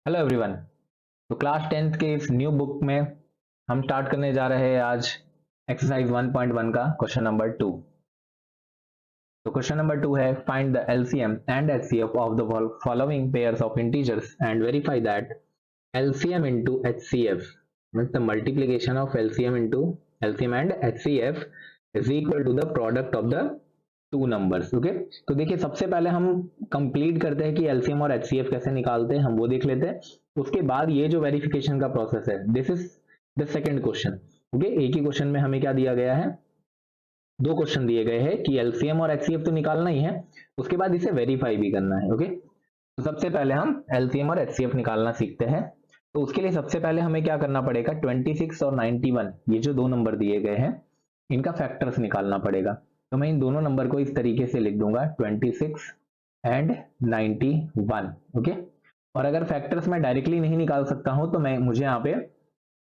Hello everyone. तो class 10th के इस न्यू बुक में हम स्टार्ट करने जा रहे हैं आज एक्सरसाइज 1.1 का क्वेश्चन नंबर 2। तो क्वेश्चन नंबर 2 है find the LCM and HCF of the following pairs of integers and verify that LCM into HCF means the multiplication of LCM into LCM and HCF is equal to the product of the two numbers. Okay, तो देखिए सबसे पहले हम complete करते हैं कि LCM और HCF कैसे निकालते हैं, हम वो देख लेते हैं। उसके बाद ये जो वेरिफिकेशन का प्रोसेस है, this is the second question. Okay, एक ही क्वेश्चन में हमें क्या दिया गया है, दो क्वेश्चन दिए गए हैं कि एलसीएम और एचसीएफ तो निकालना ही है, उसके बाद इसे वेरीफाई भी करना है। ओके, तो सबसे पहले हम एलसीएम और एचसीएफ निकालना सीखते हैं। तो उसके लिए सबसे पहले हमें क्या करना पड़ेगा, 26 और 91 ये जो दो नंबर दिए गए हैं इनका फैक्टर्स निकालना पड़ेगा। तो मैं इन दोनों नंबर को इस तरीके से लिख दूंगा 26 एंड 91। ओके, और अगर फैक्टर्स मैं डायरेक्टली नहीं निकाल सकता हूं तो मुझे यहाँ पे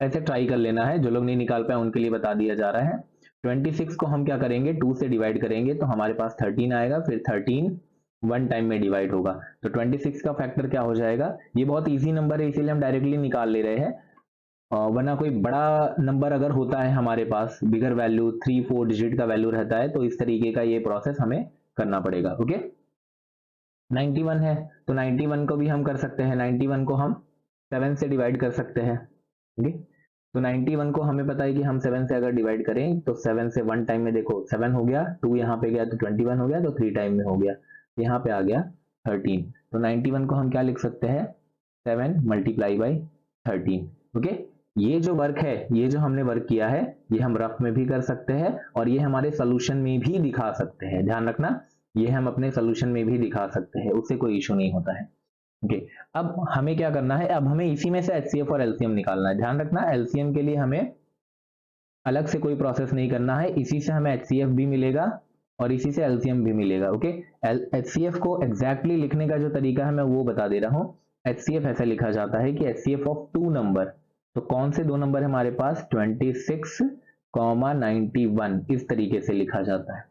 ऐसे ट्राई कर लेना है। जो लोग नहीं निकाल पाए उनके लिए बता दिया जा रहा है। 26 को हम क्या करेंगे, 2 से डिवाइड करेंगे तो हमारे पास 13 आएगा, फिर 13 वन टाइम में डिवाइड होगा तो 26 का फैक्टर क्या हो जाएगा। ये बहुत इजी नंबर है इसीलिए हम डायरेक्टली निकाल ले रहे हैं, वरना कोई बड़ा नंबर अगर होता है हमारे पास, बिगर वैल्यू 3-4 डिजिट का वैल्यू रहता है तो इस तरीके का ये प्रोसेस हमें करना पड़ेगा। ओके, 91 है तो 91 को भी हम कर सकते हैं, 91 को हम 7 से डिवाइड कर सकते हैं। ओके, तो 91 को हमें पता है कि हम 7 से अगर डिवाइड करें तो 7 से वन टाइम में देखो 7 हो गया, 2 यहाँ पे गया तो 21 हो गया, तो 3 टाइम में हो गया, यहाँ पे आ गया 13। तो 91 को हम क्या लिख सकते हैं, 7 मल्टीप्लाई बाई 13। ओके, ये जो वर्क है, ये जो हमने वर्क किया है, ये हम रफ में भी कर सकते हैं और ये हमारे सोल्यूशन में भी दिखा सकते हैं। ध्यान रखना, ये हम अपने सोल्यूशन में भी दिखा सकते हैं, उससे कोई इशू नहीं होता है। ओके, अब हमें क्या करना है, अब हमें इसी में से एचसीएफ और एलसीएम निकालना है। ध्यान रखना, एलसीएम के लिए हमें अलग से कोई प्रोसेस नहीं करना है, इसी से हमें एचसीएफ भी मिलेगा और इसी से एलसीएम भी मिलेगा। ओके, एचसीएफ को एग्जैक्टली लिखने का जो तरीका है मैं वो बता दे रहा हूँ। एचसीएफ ऐसा लिखा जाता है कि एचसीएफ ऑफ टू नंबर, तो कौन से दो नंबर है हमारे पास, 26, 91, इस तरीके से लिखा जाता है।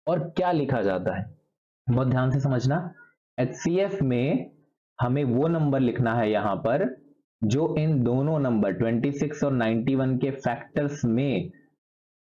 और क्या लिखा जाता है बहुत ध्यान से समझना, एचसीएफ में हमें वो नंबर लिखना है यहां पर जो इन दोनों नंबर 26 और 91 के फैक्टर्स में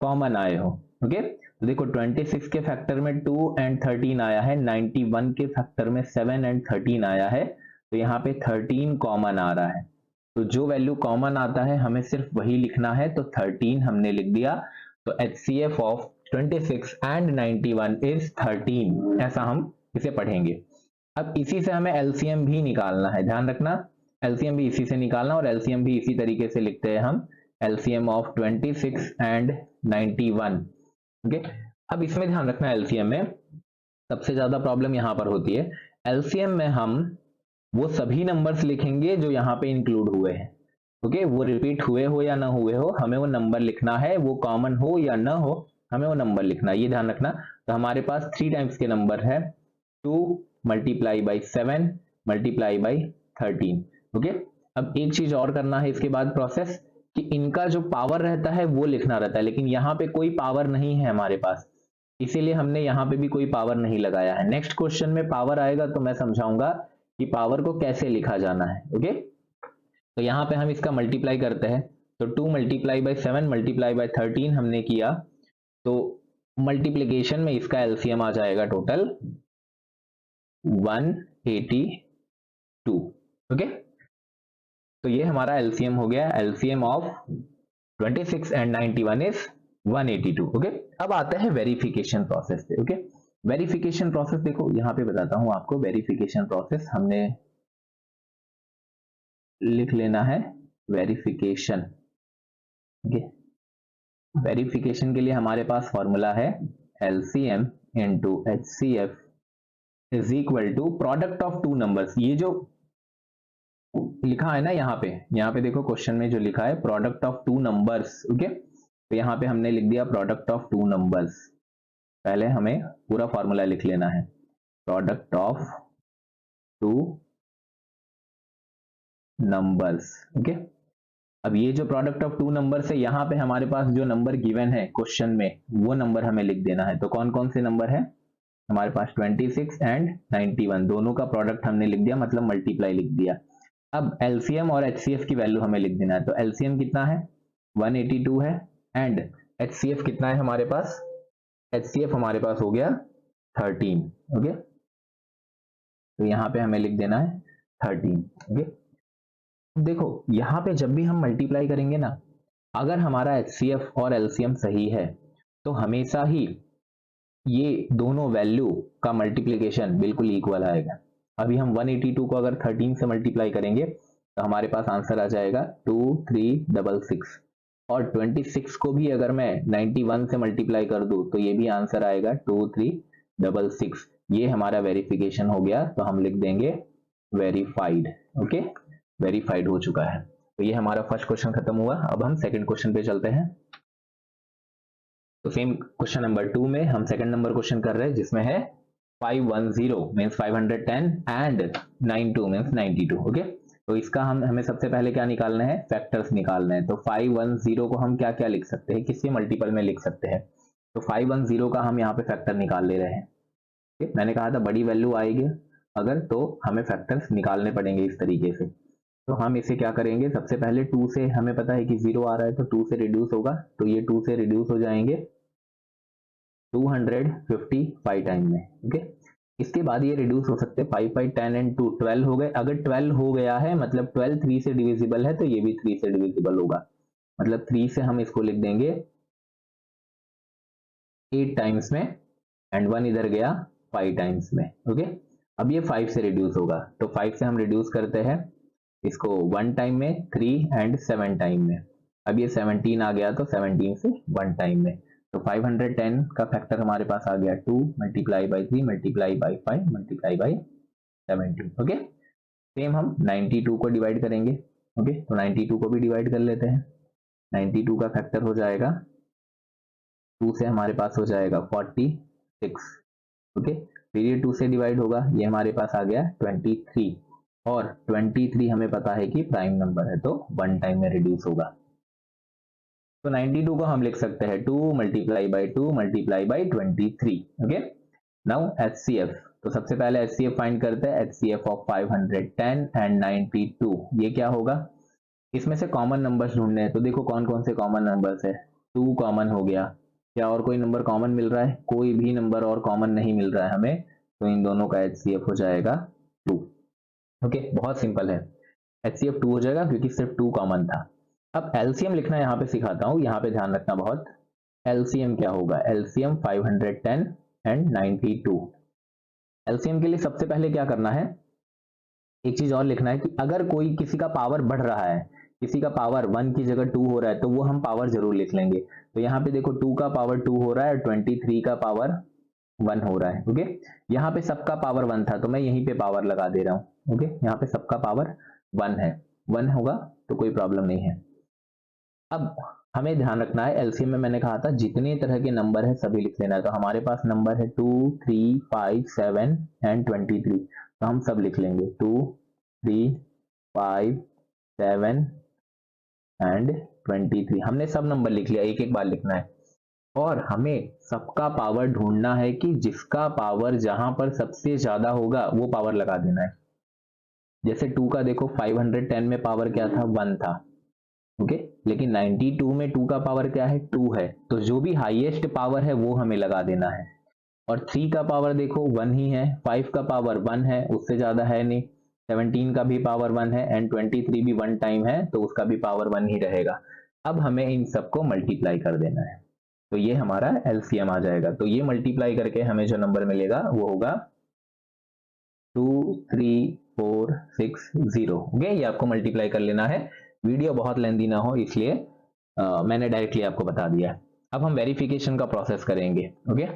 कॉमन आए हो। ओके, तो देखो 26 के फैक्टर में 2 एंड 13 आया है, 91 के फैक्टर में 7 एंड 13 आया है, तो यहाँ पे 13 कॉमन आ रहा है। तो जो वैल्यू कॉमन आता है हमें सिर्फ वही लिखना है, तो 13 हमने लिख दिया। तो HCF ऑफ 26 एंड 91 इज 13, ऐसा हम इसे पढ़ेंगे। अब इसी से हमें एलसीएम भी निकालना है, ध्यान रखना, एलसीएम भी इसी से निकालना, और एलसीएम भी इसी तरीके से लिखते हैं हम, एलसीएम ऑफ 26 एंड 91। ओके, अब इसमें ध्यान रखना, एलसीएम में सबसे ज्यादा प्रॉब्लम यहां पर होती है। एलसीएम में हम वो सभी नंबर्स लिखेंगे जो यहाँ पे इंक्लूड हुए हैं। ओके, वो रिपीट हुए हो या ना हुए हो, हमें वो नंबर लिखना है, वो कॉमन हो या ना हो, हमें वो नंबर लिखना है, ये ध्यान रखना। तो हमारे पास 3 टाइम्स के नंबर है, 2 multiply by 7 multiply by 13। Okay, अब एक चीज और करना है इसके बाद प्रोसेस, कि इनका जो पावर रहता है वो लिखना रहता है, लेकिन यहाँ पे कोई पावर नहीं है हमारे पास, इसीलिए हमने यहाँ पे भी कोई पावर नहीं लगाया है। नेक्स्ट क्वेश्चन में पावर आएगा तो मैं समझाऊंगा कि पावर को कैसे लिखा जाना है। ओके, तो यहाँ पे हम इसका मल्टीप्लाई करते हैं, तो 2 मल्टीप्लाई बाई 7 मल्टीप्लाई बाई 13 हमने किया, तो मल्टीप्लीकेशन में इसका एलसीएम आ जाएगा टोटल 182। ओके, तो ये हमारा एलसीएम हो गया, LCM of 26 and 91 is 182। Okay, अब आता है वेरिफिकेशन प्रोसेस पे। ओके, वेरिफिकेशन प्रोसेस देखो यहाँ पे बताता हूं आपको, वेरिफिकेशन प्रोसेस हमने लिख लेना है, वेरिफिकेशन। ओके, वेरिफिकेशन के लिए हमारे पास फॉर्मूला है LCM into HCF is equal to product of two numbers. ये जो लिखा है ना यहाँ पे देखो क्वेश्चन में जो लिखा है product of two numbers. Okay, तो यहाँ पे हमने लिख दिया प्रोडक्ट ऑफ टू नंबर्स। पहले हमें पूरा फॉर्मूला लिख लेना है, product of two numbers. Okay, अब ये जो प्रोडक्ट ऑफ टू नंबर है, यहाँ पे हमारे पास जो नंबर गिवन है क्वेश्चन में वो नंबर हमें लिख देना है। तो कौन कौन से नंबर है हमारे पास, 26 एंड 91, दोनों का प्रोडक्ट हमने लिख दिया, मतलब मल्टीप्लाई लिख दिया। अब एलसीएम और एचसीएफ की वैल्यू हमें लिख देना है। तो एलसीएम कितना है 182 है एंड एचसीएफ कितना है हमारे पास, एचसीएफ हमारे पास हो गया 13। ओके, तो यहाँ पे हमें लिख देना है 13। ओके, देखो यहाँ पे जब भी हम मल्टीप्लाई करेंगे ना, अगर हमारा एचसीएफ और एलसीएम सही है तो हमेशा ही ये दोनों वैल्यू का मल्टीप्लिकेशन बिल्कुल इक्वल आएगा। अभी हम 182 को अगर 13 से मल्टीप्लाई करेंगे तो हमारे पास आंसर आ जाएगा 2366 और 26 को भी अगर मैं 91 से मल्टीप्लाई कर दूं तो ये भी आंसर आएगा 2366। ये हमारा वेरिफिकेशन हो गया, तो हम लिख देंगे वेरीफाइड। ओके, वेरीफाइड हो चुका है। तो ये हमारा फर्स्ट क्वेश्चन खत्म हुआ। अब हम सेकंड क्वेश्चन पे चलते हैं। तो सेम क्वेश्चन नंबर 2 में हम सेकंड नंबर क्वेश्चन कर रहे हैं जिसमें है 510 मीन्स 510 एंड 92 मीन्स 92। ओके, तो इसका हमें सबसे पहले क्या निकालना है, फैक्टर्स निकालना है। तो 510 को हम क्या क्या लिख सकते हैं, किसके मल्टीपल में लिख सकते हैं। तो 510 का हम यहाँ पे फैक्टर निकाल ले रहे हैं। okay? मैंने कहा था बड़ी वैल्यू आएगी अगर तो हमें फैक्टर्स निकालने पड़ेंगे इस तरीके से। तो हम इसे क्या करेंगे, सबसे पहले 2 से, हमें पता है कि 0 आ रहा है तो 2 से रिड्यूस होगा, तो ये 2 से रिड्यूस हो जाएंगे 255 टाइम में। ओके, इसके बाद ये रिड्यूस हो सकते हैं 5 5 10 एंड 2 12 हो गए। अगर 12 हो गया है मतलब 12 3 से डिविजिबल है तो ये भी 3 से डिविजिबल होगा, मतलब 3 से हम इसको लिख देंगे 8 टाइम्स में एंड 1 इधर गया 5 टाइम्स में। ओके, अब ये 5 से रिड्यूस होगा, तो 5 से हम रिड्यूस करते हैं इसको 1 टाइम में, 3 एंड 7 टाइम में। अब ये 17 आ गया तो 17 से 1 टाइम में। तो 510 का फैक्टर हमारे पास आ गया 2 multiply by 3 multiply by 5 multiply by 17। Okay, same हम 92 को डिवाइड करेंगे। ओके, तो 92 को भी डिवाइड कर लेते हैं। 92 का फैक्टर हो जाएगा 2 से हमारे पास हो जाएगा 46। ओके, फिर ये 2 से डिवाइड होगा, ये हमारे पास आ गया 23 और 23 हमें पता है कि प्राइम नंबर है तो 1 टाइम में रिड्यूस होगा। तो 92 को हम लिख सकते हैं 2 multiply by 2 multiply by 23। Okay, now HCF. तो सबसे पहले एचसीएफ फाइंड करते हैं। एचसीएफ ऑफ 510 एंड 92 ये क्या होगा, इसमें से कॉमन नंबर्स ढूंढने हैं। तो देखो कौन कौन से कॉमन नंबर्स है, 2 कॉमन हो गया, क्या और कोई नंबर कॉमन मिल रहा है, कोई भी नंबर और कॉमन नहीं मिल रहा है हमें, तो इन दोनों का एचसीएफ हो जाएगा 2। ओके, बहुत सिंपल है, एचसीएफ 2 हो जाएगा क्योंकि सिर्फ 2 कॉमन था। अब एलसीएम लिखना यहाँ पे सिखाता हूँ, यहाँ पे ध्यान रखना बहुत। एलसीएम क्या होगा, एलसीएम 510 एंड 92। एलसीएम के लिए सबसे पहले क्या करना है, एक चीज और लिखना है कि अगर कोई किसी का पावर बढ़ रहा है, किसी का पावर 1 की जगह 2 हो रहा है तो वो हम पावर जरूर लिख लेंगे। तो यहाँ पे देखो 2 का पावर 2 हो रहा है और 23 का पावर 1 हो रहा है। ओके, यहाँ पे सबका पावर 1 था तो मैं यहीं पे पावर लगा दे रहा हूँ। ओके, यहाँ पे सबका पावर 1 है, 1 होगा तो कोई प्रॉब्लम नहीं है। अब हमें ध्यान रखना है, एलसीएम में मैंने कहा था जितने तरह के नंबर है सभी लिख लेना है। तो हमारे पास नंबर है 2 3 5 7 एंड 23, तो हम सब लिख लेंगे 2 3 5 7 एंड 23। हमने सब नंबर लिख लिया, एक एक बार लिखना है और हमें सबका पावर ढूंढना है कि जिसका पावर जहां पर सबसे ज्यादा होगा वो पावर लगा देना है। जैसे 2 का देखो 510 में पावर क्या था, 1 था। ओके, लेकिन 92 में 2 का पावर क्या है, 2 है, तो जो भी हाईएस्ट पावर है वो हमें लगा देना है। और 3 का पावर देखो 1 ही है, 5 का पावर 1 है, उससे ज्यादा है नहीं, 17 का भी पावर 1 है एंड 23 भी 1 टाइम है तो उसका भी पावर 1 ही रहेगा। अब हमें इन सबको मल्टीप्लाई कर देना है, तो ये हमारा एलसीएम आ जाएगा। तो ये मल्टीप्लाई करके हमें जो नंबर मिलेगा वो होगा 23460। ओके, ये आपको मल्टीप्लाई कर लेना है, वीडियो बहुत लेंदी ना हो इसलिए मैंने डायरेक्टली आपको बता दिया। अब हम वेरिफिकेशन का प्रोसेस करेंगे। ओके,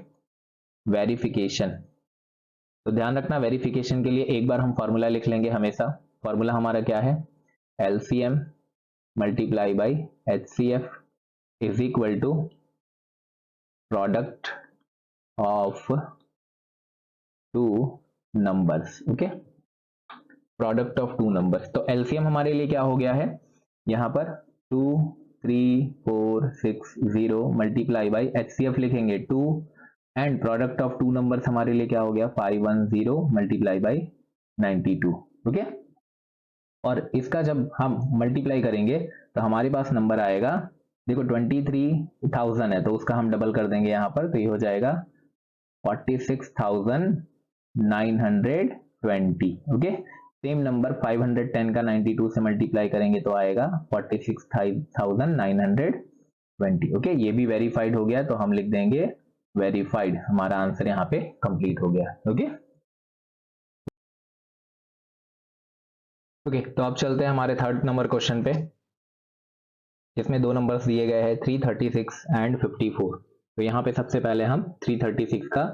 वेरिफिकेशन, तो ध्यान रखना वेरिफिकेशन के लिए एक बार हम फॉर्मूला लिख लेंगे हमेशा। फॉर्मूला हमारा क्या है, LCM multiply by HCF is equal to product of 2 numbers. Okay, product of 2 numbers. तो एलसीएम हमारे लिए क्या हो गया है, यहाँ पर 23460 मल्टीप्लाई बाई एचसीएफ लिखेंगे 2 एंड प्रोडक्ट ऑफ 2 नंबर्स हमारे लिए क्या हो गया 510 मल्टीप्लाई बाई 92। ओके, और इसका जब हम मल्टीप्लाई करेंगे तो हमारे पास नंबर आएगा, देखो 23,000 है तो उसका हम डबल कर देंगे यहाँ पर, तो ये हो जाएगा 46,920। ओके, सेम नंबर 510 का 92 से मल्टीप्लाई करेंगे तो आएगा 46,920। ओके, ये भी वेरीफाइड हो गया तो हम लिख देंगे वेरीफाइड, हमारा आंसर यहाँ पे कंप्लीट हो गया। ओके ओके, तो अब चलते हैं हमारे थर्ड नंबर क्वेश्चन पे, जिसमें दो नंबर्स दिए गए हैं 336 एंड 54। तो यहाँ पे सबसे पहले हम 336 का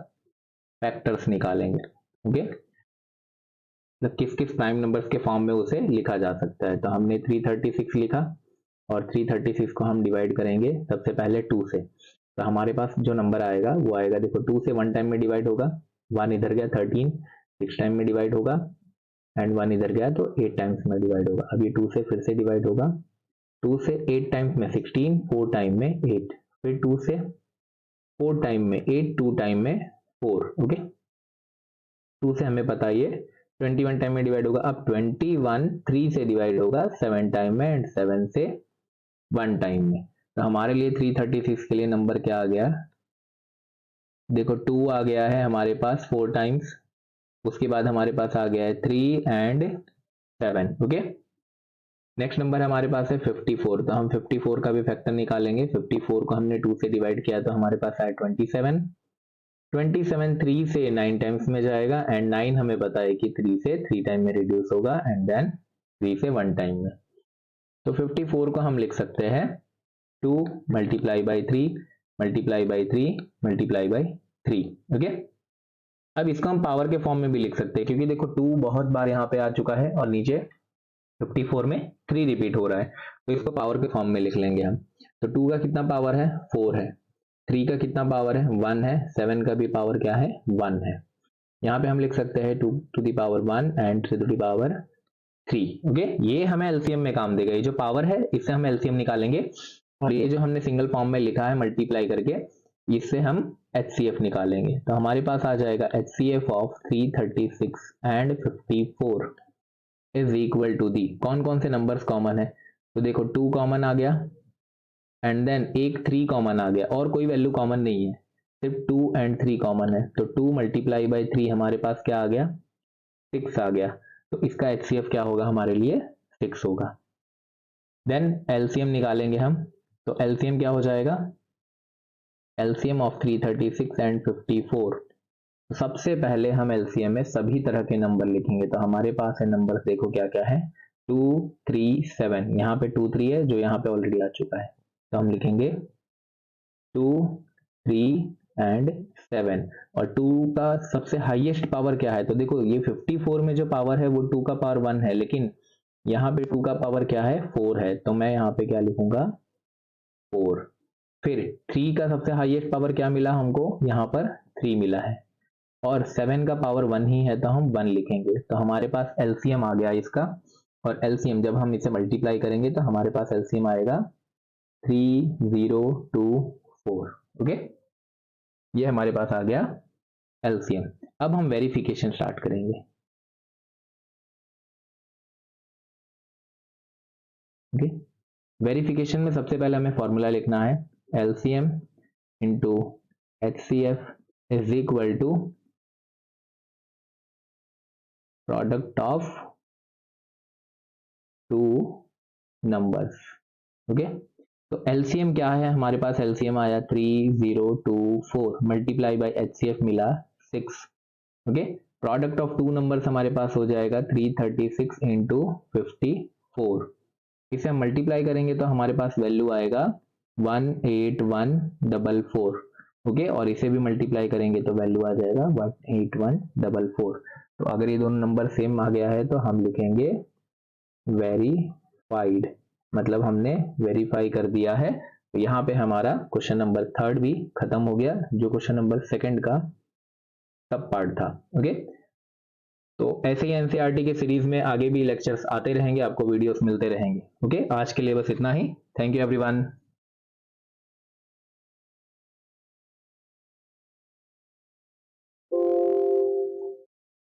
फैक्टर्स निकालेंगे। ओके, मतलब किस किस प्राइम नंबर्स के फॉर्म में उसे लिखा जा सकता है। तो हमने 336 लिखा और 336 को हम डिवाइड करेंगे सबसे पहले 2 से। तो हमारे पास जो नंबर आएगा वो आएगा, देखो 2 से 1 टाइम में डिवाइड होगा, 1 इधर गया 13, 6 टाइम में डिवाइड होगा एंड 1 इधर गया तो 8 टाइम्स में डिवाइड होगा। अब ये 2 से फिर से डिवाइड होगा, 2 से 8 टाइम्स में 16, 4 टाइम में 8, फिर 2 से 4 टाइम में 8, 2 टाइम में 4। ओके, 2 से हमें पता ये 21 टाइम में डिवाइड होगा। अब 21 3 से डिवाइड होगा 7 टाइम में एंड 7 से 1 टाइम में। तो हमारे लिए 336 के लिए नंबर क्या आ गया, देखो 2 आ गया है हमारे पास 4 टाइम्स, उसके बाद हमारे पास आ गया है 3 एंड 7। ओके, नेक्स्ट नंबर हमारे पास है 54। तो हम 54 का भी फैक्टर निकालेंगे। 54 को हमने 2 से डिवाइड किया तो हमारे पास आया 27, 27 3 से 9 टाइम्स में जाएगा एंड 9 हमें पता है कि 3 से 3 टाइम में रिड्यूस होगा एंड देन 3 से 1 टाइम में। तो 54 को हम लिख सकते हैं 2 multiply by 3 multiply by 3 multiply by 3। Okay, अब इसको हम पावर के फॉर्म में भी लिख सकते हैं, क्योंकि देखो 2 बहुत बार यहाँ पे आ चुका है और नीचे 54 में 3 रिपीट हो रहा है, तो इसको पावर के फॉर्म में लिख लेंगे हम। तो 2 का कितना पावर है, 4 है, 3 का कितना पावर है, 1 है, 7 का भी पावर क्या है, 1 है। यहाँ पे हम लिख सकते हैं 2 to the power 1 and 3 to the power 3। Okay, ये हमें एलसीएम में काम देगा। ये जो पावर है इससे हम एलसीएम निकालेंगे और ये जो हमने सिंगल फॉर्म में लिखा है मल्टीप्लाई करके, इससे हम एचसीएफ निकालेंगे। तो हमारे पास आ जाएगा HCF of 336 and 54 is equal to the, कौन कौन से नंबर्स कॉमन है, तो देखो 2 कॉमन आ गया एंड देन एक 3 कॉमन आ गया और कोई वैल्यू कॉमन नहीं है, सिर्फ 2 एंड 3 कॉमन है। तो 2 मल्टीप्लाई बाई 3 हमारे पास क्या आ गया, 6 आ गया। तो इसका एचसीएफ क्या होगा हमारे लिए, 6 होगा। देन एलसीएम निकालेंगे हम, तो एलसीएम क्या हो जाएगा, एलसीएम ऑफ 336 एंड 54। तो सबसे पहले हम एलसीएम में सभी तरह के नंबर लिखेंगे। तो हमारे पास है नंबर, देखो क्या क्या है, 2 3 7, यहाँ पे 2 3 है जो यहाँ पे ऑलरेडी आ चुका है, तो हम लिखेंगे 2 3 एंड 7। और 2 का सबसे हाईएस्ट पावर क्या है, तो देखो ये 54 में जो पावर है वो 2 का पावर 1 है, लेकिन यहाँ पे 2 का पावर क्या है, 4 है, तो मैं यहाँ पे क्या लिखूंगा, 4। फिर 3 का सबसे हाईएस्ट पावर क्या मिला हमको, यहाँ पर 3 मिला है, और 7 का पावर 1 ही है तो हम 1 लिखेंगे। तो हमारे पास एलसीएम आ गया इसका, और एलसीएम जब हम इसे मल्टीप्लाई करेंगे तो हमारे पास एलसीएम आएगा 3024। ओके, ये हमारे पास आ गया एलसीएम। अब हम वेरिफिकेशन स्टार्ट करेंगे। ओके, वेरिफिकेशन में सबसे पहले हमें फॉर्मूला लिखना है, LCM into HCF is equal to product of 2 numbers. Okay, तो एलसीएम क्या है, हमारे पास एलसीएम आया 3024 मल्टीप्लाई बाई एचसीएफ मिला 6। ओके, प्रोडक्ट ऑफ 2 नंबर्स हमारे पास हो जाएगा 336 इंटू 54। इसे हम मल्टीप्लाई करेंगे तो हमारे पास वैल्यू आएगा 18144। ओके, और इसे भी मल्टीप्लाई करेंगे तो वैल्यू आ जाएगा 18144। तो अगर ये दोनों नंबर सेम आ गया है तो हम लिखेंगे वेरीफाइड, मतलब हमने वेरीफाई कर दिया है। तो यहाँ पे हमारा क्वेश्चन नंबर 3 भी खत्म हो गया, जो क्वेश्चन नंबर 2 का सब पार्ट था। ओके, तो ऐसे ही एनसीईआरटी के सीरीज में आगे भी लेक्चर्स आते रहेंगे, आपको वीडियोस मिलते रहेंगे। ओके, आज के लिए बस इतना ही। Thank you everyone.